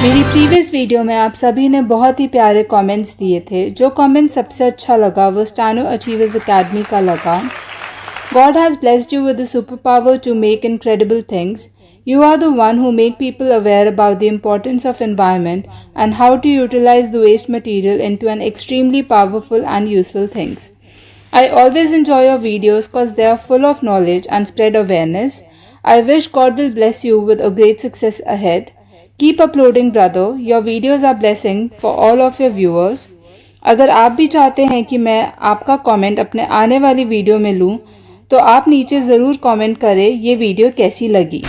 मेरी previous video में आप सभी ने बहुत ही प्यारे कमेंट्स दिए थे। जो कमेंट सबसे अच्छा लगा वो स्टेनो अचीवर्स अकेडमी का लगा। God has blessed you with the superpower to make incredible things. You are the one who make people aware about the importance of environment and how to utilize the waste material into an extremely powerful and useful things. I always enjoy your videos cause they are full of knowledge and spread awareness. I wish God will bless you with a great success ahead. Keep uploading brother. Your videos are blessing for all of your viewers. अगर आप भी चाहते हैं कि मैं आपका comment अपने आने वाली वीडियो में लूँ तो आप नीचे ज़रूर कमेंट करें ये वीडियो कैसी लगी।